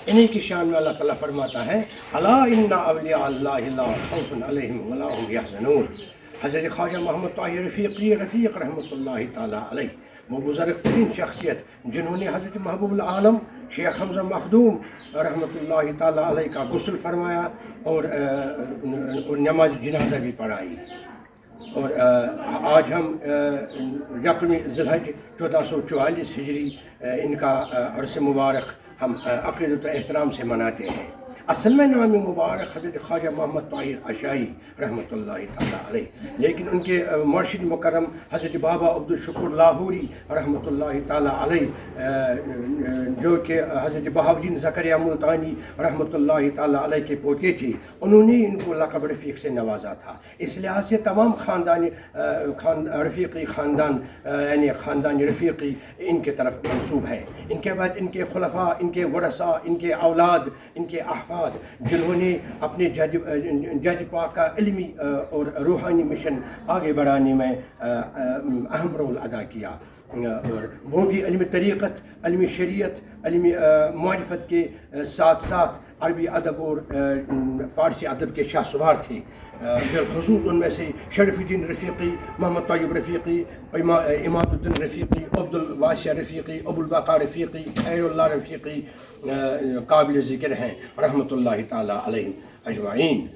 انہی کی شان میں اللہ تعالیٰ فرماتا ہے الا ان اولیاء اللہ لا خوف علیہم ولا هم یحزنون۔ حضرت خواجہ محمد طاہر رفیق رحمۃ اللہ تعالیٰ علیہ، وہ بزرگ ترین شخصیت جنہوں نے حضرت محبوب العالم شیخ حمزہ مخدوم رحمۃ اللہ تعالیٰ علیہ کا غسل فرمایا اور نماز جنازہ بھی پڑھائی۔ اور آج ہم یکم ذی الحج 1444 ہجری ان کا عرس مبارک ہم عقیدت و احترام سے مناتے ہیں۔ اصل میں نام مبارک حضرت خواجہ محمد طاہر عشائی رحمۃ اللہ تعالیٰ علیہ، لیکن ان کے مرشد مکرم حضرت بابا عبدالشکور لاہوری رحمۃ اللہ تعالیٰ علیہ، جو کہ حضرت بہاؤالدین زکریا ملتانی رحمۃ اللہ تعالیٰ علیہ کے پوتے تھے، انہوں نے ان کو لقب رفیق سے نوازا تھا۔ اس لحاظ سے تمام رفیقی خاندان یعنی خاندان رفیقی ان کے طرف منسوب ہے۔ ان کے بعد ان کے خلفاء، ان کے ورثاء، ان کے اولاد، ان کے احفاد جنہوں نے اپنے جد پاک کا علمی اور روحانی مشن آگے بڑھانے میں اہم رول ادا کیا، اور وہ بھی علم طریقت، علم شریعت، علم معرفت کے ساتھ ساتھ عربی ادب اور فارسی ادب کے شاہ سوار تھے۔ بالخصوص ان میں سے شرف الدین رفیقی، محمد طیب رفیقی، اماد الدین رفیقی، عبد الواسع رفیقی، ابو البقا رفیقی، خیر اللہ رفیقی قابل ذکر ہیں رحمۃ اللہ تعالیٰ علیہ اجمعین۔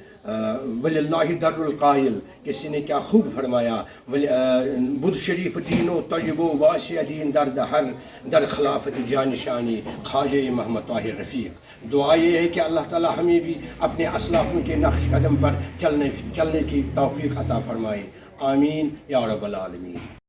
وللہ در القائل، کسی نے کیا خوب فرمایا، بدھ شریف دین و طیب و واسع دین در دہر در خلافت جانشانی خواجہ محمد طاہر رفیق۔ دعا یہ ہے کہ اللہ تعالیٰ ہمیں بھی اپنے اسلافوں کے نقش قدم پر چلنے کی توفیق عطا فرمائے، آمین یا رب العالمین۔